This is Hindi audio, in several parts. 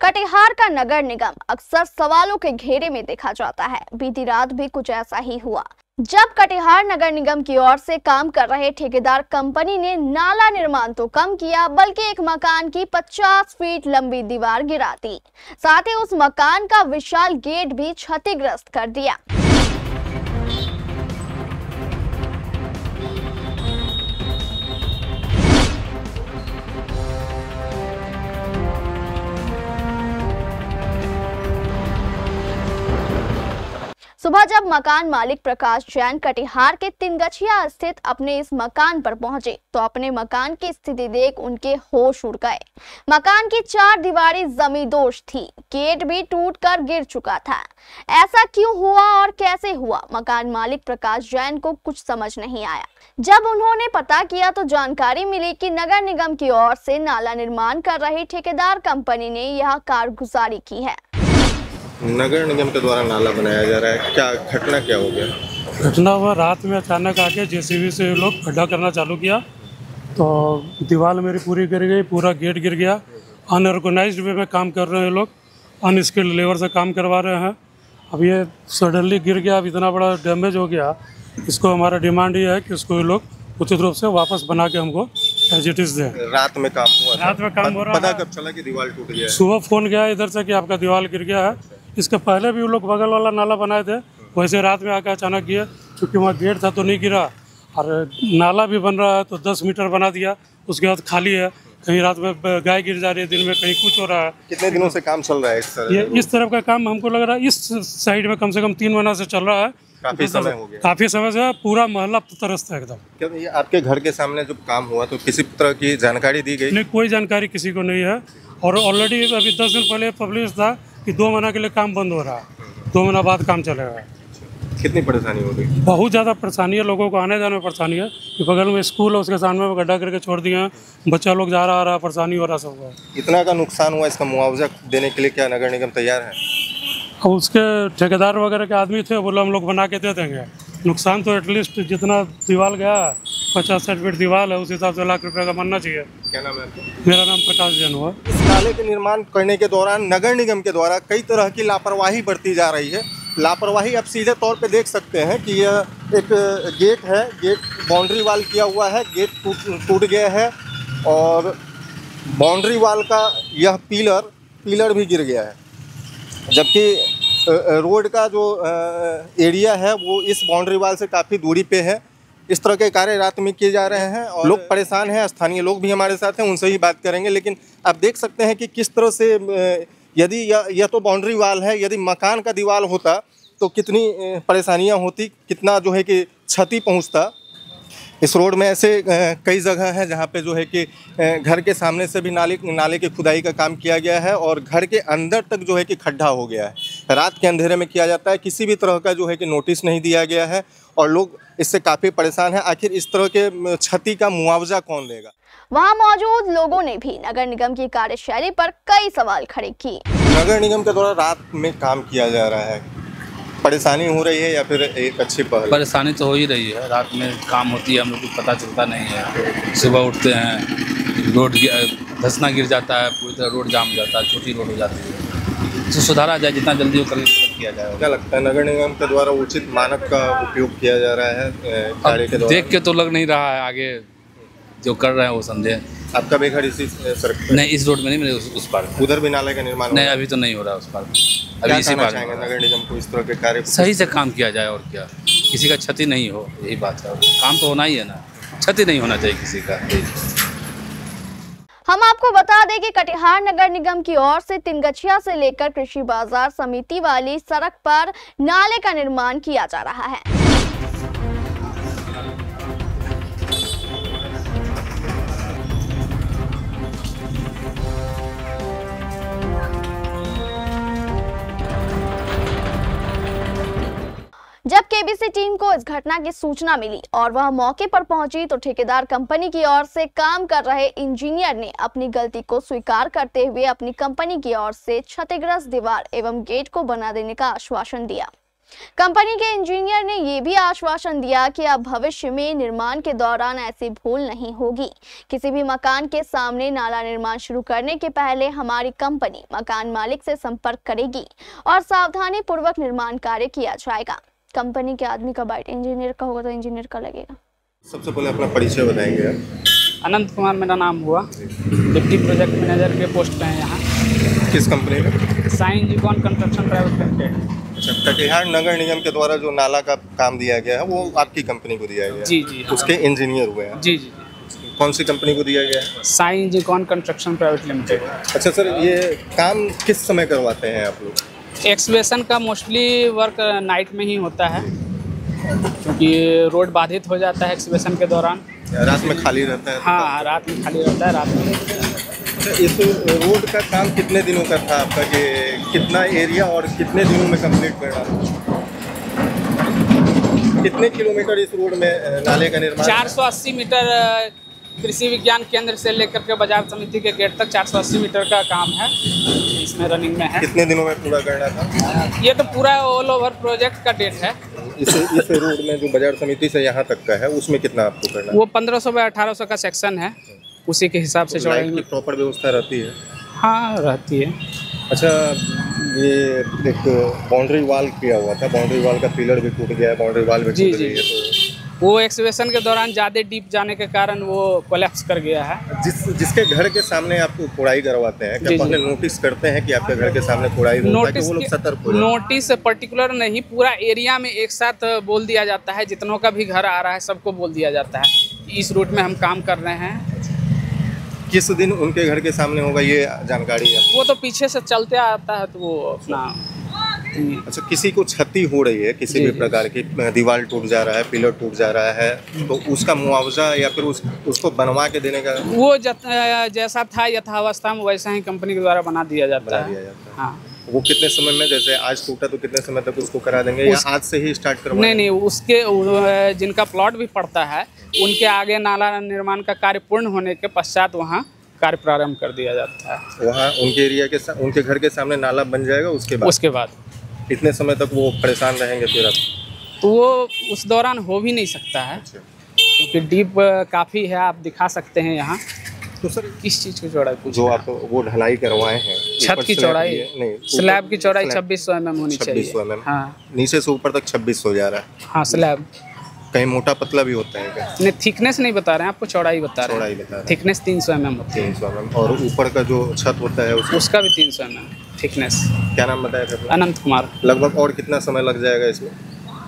कटिहार का नगर निगम अक्सर सवालों के घेरे में देखा जाता है। बीती रात भी कुछ ऐसा ही हुआ, जब कटिहार नगर निगम की ओर से काम कर रहे ठेकेदार कंपनी ने नाला निर्माण तो कम किया, बल्कि एक मकान की 50 फीट लंबी दीवार गिरा दी। साथ ही उस मकान का विशाल गेट भी क्षतिग्रस्त कर दिया। सुबह जब मकान मालिक प्रकाश जैन कटिहार के तिनगछिया स्थित अपने इस मकान पर पहुंचे तो अपने मकान की स्थिति देख उनके होश उड़ गए। मकान की 4 दीवारें जमींदोज थी, गेट भी टूटकर गिर चुका था। ऐसा क्यों हुआ और कैसे हुआ, मकान मालिक प्रकाश जैन को कुछ समझ नहीं आया। जब उन्होंने पता किया तो जानकारी मिली कि नगर निगम की ओर से नाला निर्माण कर रही ठेकेदार कंपनी ने यह कारगुजारी की है। नगर निगम के द्वारा नाला बनाया जा रहा है, क्या घटना क्या हो गया? घटना हुआ रात में अचानक आके जेसीबी से लोग गड्ढा करना चालू किया तो दीवार मेरी पूरी गिर गई, पूरा गेट गिर गया। अनऑर्गेनाइज्ड वे में काम कर रहे हैं लोग, अनस्किल्ड लेबर से काम करवा रहे हैं। अब ये सडनली गिर गया, अब इतना बड़ा डैमेज हो गया। इसको हमारा डिमांड ये है कि उसको लोग उचित रूप से वापस बना के हमको एज इट इज दें। रात में काम हुआ? रात में काम हो रहा है। पता कब चला कि दीवार टूट गया? सुबह फोन गया इधर से कि आपका दीवार गिर गया है। इसके पहले भी वो लोग बगल वाला नाला बनाए थे, वैसे रात में आकर अचानक किए। क्योंकि वहाँ गेट था तो नहीं गिरा, और नाला भी बन रहा है तो 10 मीटर बना दिया, उसके बाद खाली है। कहीं रात में गाय गिर जा रही है, दिन में कहीं कुछ हो रहा है। कितने दिनों से काम चल रहा है इस तरह? ये इस तरफ का काम हमको लग रहा है इस साइड में कम से कम 3 महीना से चल रहा है। काफी समय हो गया। काफी समय से पूरा मोहल्ला तरसता है एकदम। क्या ये आपके घर के सामने जब काम हुआ तो किसी तरह की जानकारी दी गई? नहीं, कोई जानकारी किसी को नहीं है। और ऑलरेडी अभी 10 दिन पहले पब्लिश था कि 2 महीना के लिए काम बंद हो रहा है, 2 महीना बाद काम चलेगा। कितनी परेशानी हो गई? बहुत ज़्यादा परेशानी है, लोगों को आने जाने में परेशानी है कि बगल में स्कूल है, उसके सामने में गड्ढा करके छोड़ दिए हैं, बच्चा लोग जा रहा आ रहा, परेशानी हो रहा सबको। इतना का नुकसान हुआ, इसका मुआवजा देने के लिए क्या नगर निगम तैयार है? अब उसके ठेकेदार वगैरह के आदमी थे, बोले हम लोग बना के दे देंगे। नुकसान तो एटलीस्ट जितना दीवार गया 50-60 फीट दीवार है, उस हिसाब से लाख रुपए का बनना चाहिए। क्या नाम है आपका? मेरा नाम प्रकाश जैन हुआ। इस नाले के निर्माण करने के दौरान नगर निगम के द्वारा कई तरह की लापरवाही बरती जा रही है। लापरवाही आप सीधे तौर पे देख सकते हैं कि यह एक गेट है, गेट बाउंड्री वाल किया हुआ है, गेट टूट गया है, और बाउंड्री वाल का यह पिलर भी गिर गया है। जबकि रोड का जो एरिया है वो इस बाउंड्री वाल से काफ़ी दूरी पे है। इस तरह के कार्य रात में किए जा रहे हैं और लोग परेशान हैं। स्थानीय लोग भी हमारे साथ हैं, उनसे ही बात करेंगे। लेकिन आप देख सकते हैं कि किस तरह से, यदि यह तो बाउंड्री वाल है, यदि मकान का दीवार होता तो कितनी परेशानियां होती, कितना जो है कि क्षति पहुंचता। इस रोड में ऐसे कई जगह हैं जहां पे जो है कि घर के सामने से भी नाले की खुदाई का काम किया गया है और घर के अंदर तक जो है कि खड्डा हो गया है। रात के अंधेरे में किया जाता है, किसी भी तरह का जो है कि नोटिस नहीं दिया गया है और लोग इससे काफ़ी परेशान हैं। आखिर इस तरह के क्षति का मुआवजा कौन देगा? वहां मौजूद लोगों ने भी नगर निगम की कार्यशैली पर कई सवाल खड़े किए। नगर निगम के द्वारा रात में काम किया जा रहा है, परेशानी हो रही है या फिर एक अच्छी पहल? परेशानी तो हो ही रही है, रात में काम होती है, हम लोग को पता चलता नहीं है। सुबह उठते हैं, रोड धंसना गिर जाता है, पूरी तरह रोड जाम हो जाता है, छोटी रोड हो जाती है। तो सुधारा जाए, जितना जल्दी हो कर किया जाए। क्या लगता है नगर निगम के द्वारा उचित मानक का उपयोग किया जा रहा है कार्य के द्वारा? देख के तो लग नहीं रहा है, आगे जो कर रहे हैं वो समझे। आपका भी घर इसी सड़क पे? नहीं, इस रोड में नहीं, मेरे उस पार। उधर भी नाले का निर्माण? नहीं, अभी तो नहीं हो रहा उस पार, अभी इसी पार। नगर निगम को इस तरह के कार्य सही से काम किया जाए और क्या, किसी का क्षति नहीं हो, यही बात है। काम तो होना ही है ना, क्षति नहीं होना चाहिए किसी का। हम आपको बता दें कि कटिहार नगर निगम की ओर से तिनगछिया से लेकर कृषि बाजार समिति वाली सड़क पर नाले का निर्माण किया जा रहा है। जब केबीसी टीम को इस घटना की सूचना मिली और वह मौके पर पहुंची तो ठेकेदार कंपनी की ओर से काम कर रहे इंजीनियर ने अपनी गलती को स्वीकार करते हुए अपनी कंपनी की ओर से क्षतिग्रस्त दीवार एवं गेट को बना देने का आश्वासन दिया। कंपनी के इंजीनियर ने ये भी आश्वासन दिया कि अब भविष्य में निर्माण के दौरान ऐसी भूल नहीं होगी। किसी भी मकान के सामने नाला निर्माण शुरू करने के पहले हमारी कंपनी मकान मालिक से संपर्क करेगी और सावधानी पूर्वक निर्माण कार्य किया जाएगा। कंपनी के आदमी का बाइट इंजीनियर का होगा तो इंजीनियर का लगेगा। सबसे पहले अपना परिचय बताएंगे आप। अनंत कुमार मेरा नाम हुआ, डिप्टी प्रोजेक्ट मैनेजर के पोस्ट पे हैं यहाँ। किस कंपनी में? Sign Gcon construction private limited. अच्छा, कटिहार नगर निगम के द्वारा जो नाला का काम दिया गया है वो आपकी कंपनी को दिया गया है? जी जी हाँ। उसके इंजीनियर हुए हैं? जी जी। कौन सी कंपनी को दिया गया है? Sign Gcon construction private limited. अच्छा सर, ये काम किस समय करवाते हैं आप लोग? एक्सवेशन का मोस्टली वर्क नाइट में ही होता है, क्योंकि रोड बाधित हो जाता है एक्सवेशन के दौरान। रात में खाली रहता है? हाँ, रात में खाली रहता है, रात में। अच्छा, इस रोड का काम कितने दिनों का था आपका, कि कितना एरिया और कितने दिनों में कंप्लीट करना? कितने किलोमीटर इस रोड में नाले का निर्माण? 480 मीटर कृषि विज्ञान केंद्र से लेकर के बाजार समिति के गेट तक 480 मीटर का काम है, इसमें रनिंग में है। कितने दिनों में पूरा करना था? ये तो पूरा ऑल ओवर प्रोजेक्ट का डेट है। इस रोड में जो बाजार समिति से यहाँ तक का है उसमें कितना आपको करना है? वो 1500 बाय 1800 का सेक्शन है, उसी के हिसाब से चौड़ाई की प्रॉपर व्यवस्था रहती है? हाँ, रहती है। अच्छा, ये एक बाउंड्री वाल किया हुआ था, बाउंड्री वाल का पिलर भी टूट गया है, बाउंड्री वाल भी टूट गई है, तो वो एक्सवेशन के दौरान ज़्यादा डीप जाने के कारण वो कोलैप्स कर गया है। जिसके घर के सामने आपको खोदाई करवाते हैं, क्या पहले नोटिस करते हैं कि आपके घर के सामने खोदाई हो, ताकि वो लोग सतर्क हो जाएं? नोटिस पर्टिकुलर नहीं, पूरा एरिया में एक साथ बोल दिया जाता है, जितनों का भी घर आ रहा है सबको बोल दिया जाता है कि इस रूट में हम काम कर रहे हैं। किस दिन उनके घर के सामने होगा ये जानकारी है? वो तो पीछे से चलते आता है, तो वो अपना। अच्छा, किसी को क्षति हो रही है किसी भी प्रकार की, दीवार टूट जा रहा है, पिलर टूट जा रहा है, तो उसका मुआवजा या फिर उसको बनवा के देने का? वो जैसा था यथावस्था में वैसा ही कंपनी के द्वारा बना दिया जाता है। हाँ। वो कितने समय में, जैसे आज टूटा तो कितने समय तक उसको करा देंगे, या आज से ही स्टार्ट करवाएंगे? नहीं, उसके जिनका प्लॉट भी पड़ता है उनके आगे नाला निर्माण का कार्य पूर्ण होने के पश्चात वहाँ कार्य प्रारंभ कर दिया जाता है। वहाँ उनके एरिया के उनके घर के सामने नाला बन जाएगा, उसके बाद इतने समय तक वो परेशान रहेंगे फिर? अब तो वो उस दौरान हो भी नहीं सकता है, क्योंकि डीप काफ़ी है, आप दिखा सकते हैं यहाँ। तो सर, किस चीज़ की चौड़ाई जो आप वो ढलाई करवाए हैं? छत की चौड़ाई नहीं, स्लैब की चौड़ाई 2600 mm होनी चाहिए। 2600 mm? हाँ। नीचे से ऊपर तक 2600 जा रहा है? हाँ, स्लैब। कहीं मोटा पतला भी होता है क्या? नहीं, थिकनेस नहीं बता रहे हैं आपको, चौड़ाई बता रहे हैं। थिकनेस 300 mm होती है। 300 mm। और ऊपर का जो छत होता है उसका भी 300 mm थिकनेस। क्या नाम बताया था? अनंत कुमार। लगभग और कितना समय लग जाएगा इसमें?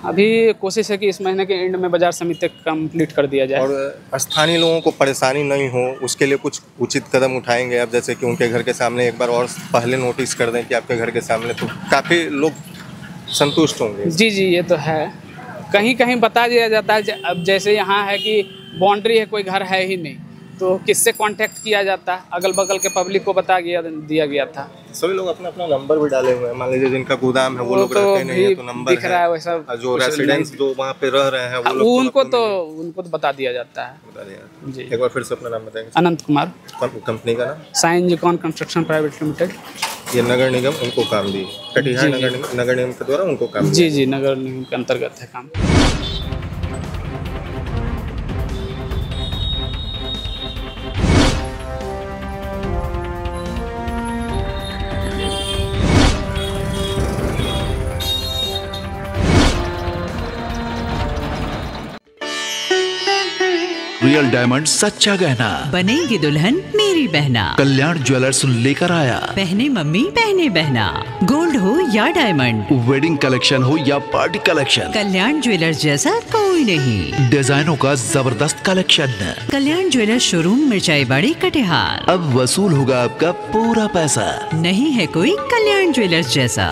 अभी कोशिश है कि इस महीने के एंड में बाजार समिति तक कंप्लीट कर दिया जाए। और स्थानीय लोगों को परेशानी नहीं हो उसके लिए कुछ उचित कदम उठाएंगे आप? जैसे कि उनके घर के सामने एक बार और पहले नोटिस कर दें कि आपके घर के सामने, तो काफ़ी लोग संतुष्ट होंगे। जी जी, ये तो है। कहीं कहीं बता दिया जाता है, अब जैसे यहाँ है कि बाउंड्री है, कोई घर है ही नहीं, तो किससे कांटेक्ट किया जाता है? अगल बगल के पब्लिक को दिया गया था। सभी लोग अपना अपना नंबर भी डाले हुए हैं। मान लीजिए जिनका गोदाम है वो लोग रहते नहीं है, तो नंबर दिख रहा है वैसा। जो रेसिडेंट्स जो वहाँ पे रह रहे हैं वो लोग, उनको तो बता दिया जाता है। जी, एक बार फिर से अपना नाम बताएंगे। अनंत कुमार। कंपनी का नाम? Sign Gcon construction private limited. ये नगर निगम उनको काम दी, कटिहार नगर निगम के द्वारा उनको काम? जी जी, नगर निगम के अंतर्गत है काम। रियल डायमंड सच्चा गहना, बनेगी दुल्हन मेरी बहना। कल्याण ज्वेलर्स लेकर आया, पहने मम्मी पहने बहना। गोल्ड हो या डायमंड, वेडिंग कलेक्शन हो या पार्टी कलेक्शन, कल्याण ज्वेलर्स जैसा कोई नहीं। डिजाइनों का जबरदस्त कलेक्शन। कल्याण ज्वेलर्स शोरूम मिर्चाई बाड़ी कटिहार। अब वसूल होगा आपका पूरा पैसा। नहीं है कोई कल्याण ज्वेलर्स जैसा।